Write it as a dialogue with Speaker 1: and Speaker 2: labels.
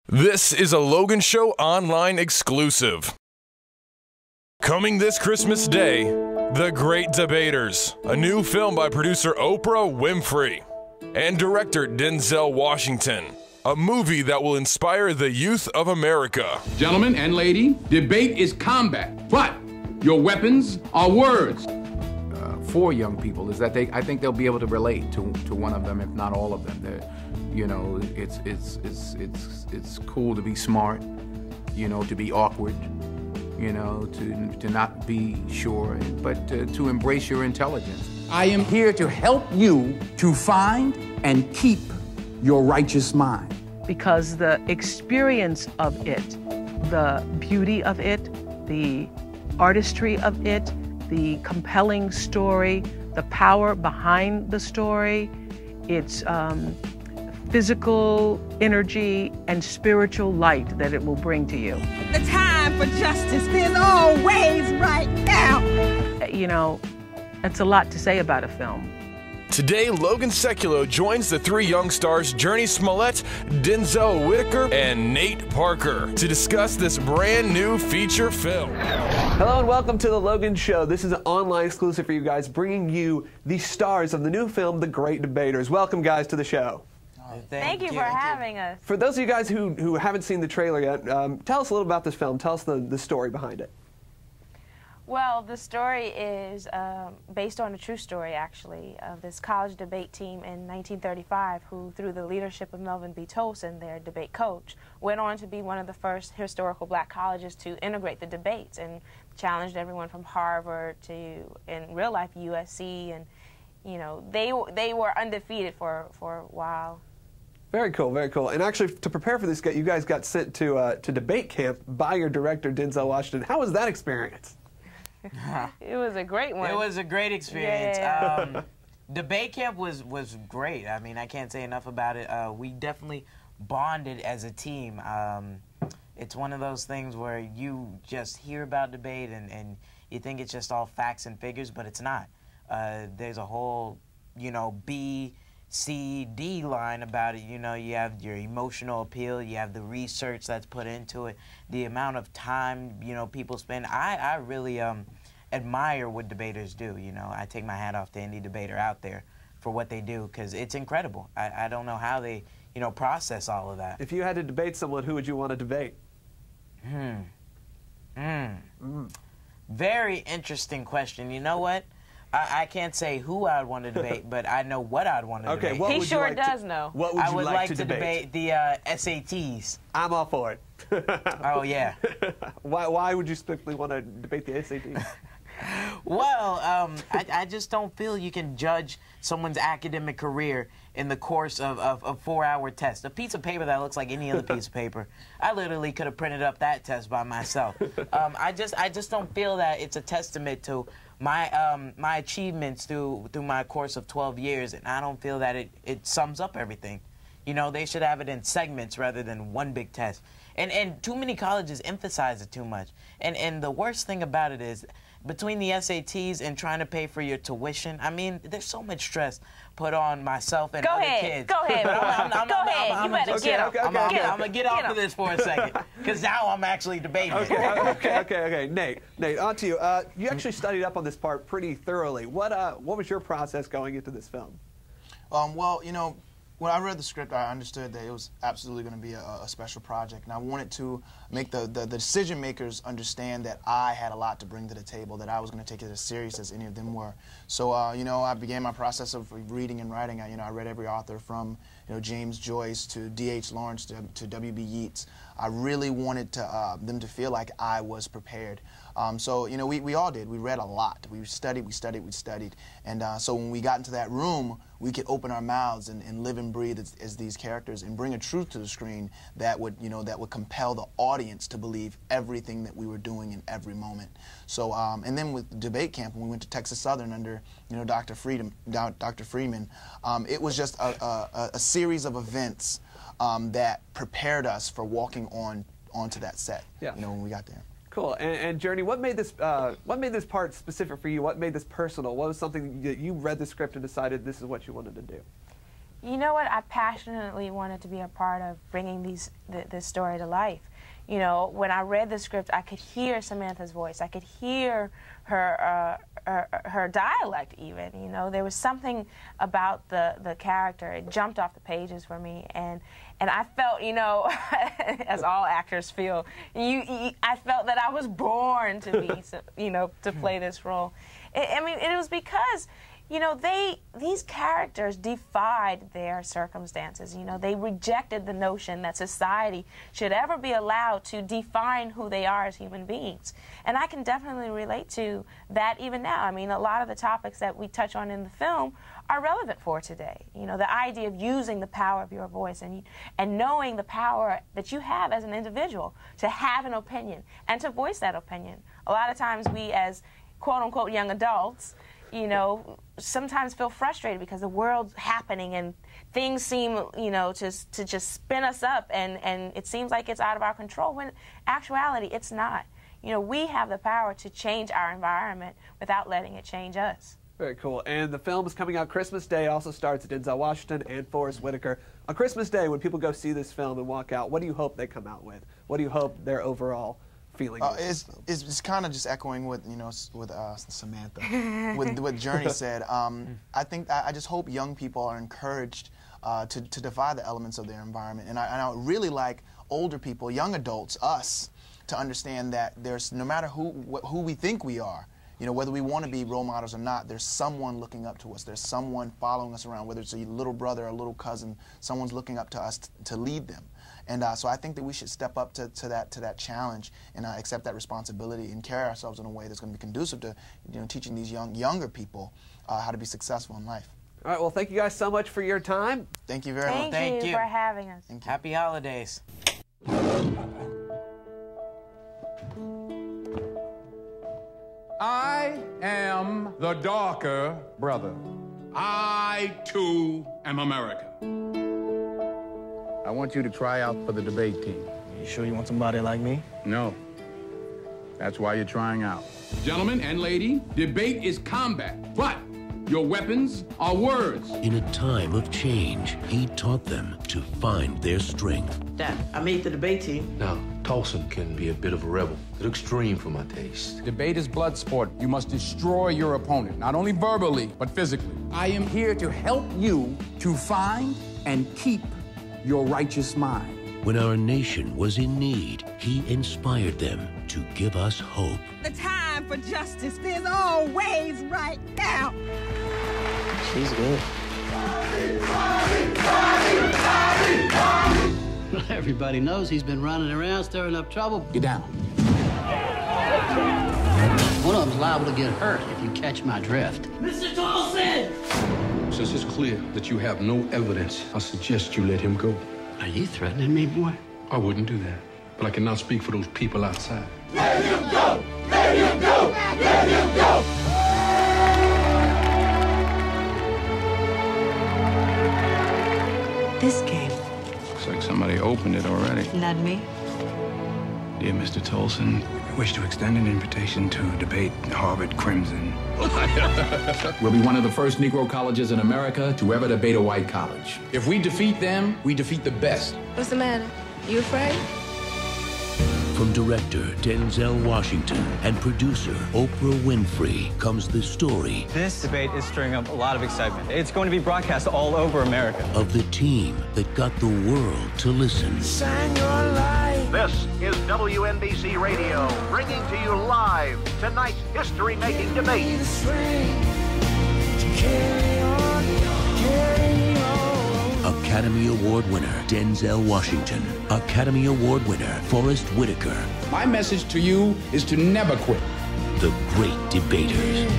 Speaker 1: This is a Logan Show online exclusive. Coming this Christmas Day, The Great Debaters, a new film by producer Oprah Winfrey and director Denzel Washington, a movie that will inspire the youth of America.
Speaker 2: Gentlemen and lady, debate is combat, but your weapons are words.
Speaker 3: For young people is that I think they'll be able to relate to one of them, if not all of them. You know, it's cool to be smart, you know, to be awkward, you know, to not be sure, but to embrace your intelligence.
Speaker 4: I am here to help you to find and keep your righteous mind.
Speaker 5: Because the experience of it, the beauty of it, the artistry of it, the compelling story, the power behind the story, its physical energy and spiritual light that it will bring to you.
Speaker 6: The time for justice is always right now.
Speaker 5: You know, that's a lot to say about a film.
Speaker 1: Today, Logan Sekulow joins the three young stars JURNEE SMOLLETT, Denzel Whitaker, and Nate Parker to discuss this brand new feature film.
Speaker 7: Hello and welcome to The Logan Show. This is an online exclusive for you guys, bringing you the stars of the new film, The Great Debaters. Welcome, guys, to the show.
Speaker 8: Thank you for having us.
Speaker 7: For those of you guys who haven't seen the trailer yet, tell us a little about this film. Tell us the story behind it.
Speaker 8: Well, the story is based on a true story, actually, of this college debate team in 1935 who, through the leadership of Melvin B. Tolson, their debate coach, went on to be one of the first historical black colleges to integrate the debates and challenged everyone from Harvard to, in real life, USC. And, you know, they were undefeated for a while.
Speaker 7: Very cool, very cool. And actually, to prepare for this, you guys got sent to debate camp by your director, Denzel Washington. How was that experience?
Speaker 8: It was a great one.
Speaker 9: It was a great experience.
Speaker 8: Yeah.
Speaker 9: Debate camp was great. I mean, I can't say enough about it. We definitely bonded as a team. It's one of those things where you just hear about debate and you think it's just all facts and figures, but it's not. There's a whole, you know, B, C, D line about it. You know, you have your emotional appeal, you have the research that's put into it, the amount of time, you know, people spend. I really admire what debaters do. You know, I take my hat off to any debater out there for what they do, because it's incredible. I don't know how they, you know, process all of that.
Speaker 7: If you had to debate someone, who would you want to debate?
Speaker 9: Very interesting question. You know what? I can't say who I'd want to debate, but I know what I'd want to debate.
Speaker 7: What
Speaker 8: he
Speaker 7: would
Speaker 8: sure
Speaker 7: you like
Speaker 8: does know.
Speaker 7: What would you
Speaker 9: I would
Speaker 7: like to
Speaker 9: debate the SATs.
Speaker 7: I'm all for it.
Speaker 9: Oh, yeah.
Speaker 7: Why would you specifically want to debate the SATs?
Speaker 9: Well, I just don't feel you can judge someone's academic career in the course of a 4-hour test. A piece of paper that looks like any other piece of paper. I literally could have printed up that test by myself. I just don't feel that it's a testament to my achievements through my course of 12 years, and I don't feel that it sums up everything. You know, they should have it in segments rather than one big test. And too many colleges emphasize it too much. And the worst thing about it is, between the SATs and trying to pay for your tuition, I mean, there's so much stress put on myself and other kids.
Speaker 8: Go ahead. You better get up.
Speaker 9: I'm going to get off of this for a second, because now I'm actually debating.
Speaker 7: Okay. Nate, on to you. You actually studied up on this part pretty thoroughly. What was your process going into this film?
Speaker 10: Well, you know, when I read the script, I understood that it was absolutely going to be a special project, and I wanted to make the decision makers understand that I had a lot to bring to the table, that I was going to take it as serious as any of them were. So, you know, I began my process of reading and writing. I read every author from, you know, James Joyce to D.H. Lawrence to W.B. Yeats. I really wanted them to feel like I was prepared. So, you know, we all did. We read a lot. We studied. And so when we got into that room, we could open our mouths and live and breathe as these characters and bring a truth to the screen that would, you know, that would compel the audience to believe everything that we were doing in every moment. So, and then with debate camp, when we went to Texas Southern under, you know, Dr. Freeman, it was just a series of events that prepared us for walking onto that set.
Speaker 7: Yeah.
Speaker 10: You know, when we got there.
Speaker 7: Cool. And JURNEE, what made this part specific for you? What made this personal? What was something that you read the script and decided this is what you wanted to do?
Speaker 8: You know what? I passionately wanted to be a part of bringing this story to life. You know, when I read the script, I could hear Samantha's voice. I could hear her dialect even. You know, there was something about the character. It jumped off the pages for me, and I felt, you know, as all actors feel, I felt that I was born to be, you know, to play this role. I mean, it was because, you know, these characters defied their circumstances. You know, they rejected the notion that society should ever be allowed to define who they are as human beings. And I can definitely relate to that even now. I mean, a lot of the topics that we touch on in the film are relevant for today. You know, the idea of using the power of your voice and knowing the power that you have as an individual to have an opinion and to voice that opinion. A lot of times we, as quote-unquote young adults, you know, sometimes feel frustrated because the world's happening and things seem, you know, to just spin us up, and it seems like it's out of our control, when in actuality it's not. You know, we have the power to change our environment without letting it change us.
Speaker 7: Very cool. And the film is coming out Christmas Day. Also stars Denzel Washington and Forest Whitaker. On Christmas Day, when people go see this film and walk out, what do you hope they come out with? What do you hope their overall feeling is?
Speaker 10: It's kind of just echoing what, you know, with Samantha, with what JURNEE said. I just hope young people are encouraged to defy the elements of their environment. And I would really like older people, young adults, us, to understand that there's, no matter who we think we are, you know, whether we want to be role models or not, there's someone looking up to us. There's someone following us around, whether it's a little brother or a little cousin. Someone's looking up to us to lead them. And so I think that we should step up to that challenge and accept that responsibility and carry ourselves in a way that's going to be conducive to, you know, teaching these younger people how to be successful in life.
Speaker 7: All right, well, thank you guys so much for your time.
Speaker 10: Thank you very much.
Speaker 8: Thank you for having us.
Speaker 10: Thank you.
Speaker 9: Happy holidays.
Speaker 4: I am the darker brother.
Speaker 2: I, too, am America.
Speaker 3: I want you to try out for the debate team.
Speaker 11: You sure you want somebody like me?
Speaker 3: No. That's why you're trying out.
Speaker 2: Gentlemen and lady, debate is combat, but your weapons are words.
Speaker 12: In a time of change, he taught them to find their strength.
Speaker 13: Dad, I made the debate team.
Speaker 14: Now, Tolson can be a bit of a rebel, a little extreme for my taste.
Speaker 4: Debate is blood sport. You must destroy your opponent, not only verbally, but physically. I am here to help you to find and keep your righteous mind.
Speaker 12: When our nation was in need, he inspired them to give us hope.
Speaker 6: The time for justice is always right now.
Speaker 11: She's good.
Speaker 15: Everybody knows he's been running around stirring up trouble.
Speaker 4: Get down.
Speaker 15: One of them's liable to get hurt if you catch my drift.
Speaker 13: Mr. Tolson!
Speaker 14: Since it's clear that you have no evidence, I suggest you let him go.
Speaker 15: Are you threatening me, boy?
Speaker 14: I wouldn't do that, but I cannot speak for those people outside.
Speaker 16: Let him go! Let him go! Let him go!
Speaker 17: This game.
Speaker 18: Looks like somebody opened it already.
Speaker 17: Not me.
Speaker 18: Dear Mr. Tolson, I wish to extend an invitation to debate Harvard Crimson.
Speaker 4: We'll be one of the first Negro colleges in America to ever debate a white college. If we defeat them, we defeat the best.
Speaker 17: What's the matter? You afraid?
Speaker 12: From director Denzel Washington and producer Oprah Winfrey comes the story.
Speaker 11: This debate is stirring up a lot of excitement. It's going to be broadcast all over America.
Speaker 12: Of the team that got the world to listen.
Speaker 16: Shine your light.
Speaker 19: This is WNBC Radio, bringing to you live tonight's history-making debate.
Speaker 12: Academy Award winner Denzel Washington. Academy Award winner Forest Whitaker.
Speaker 4: My message to you is to never quit.
Speaker 12: The Great Debaters.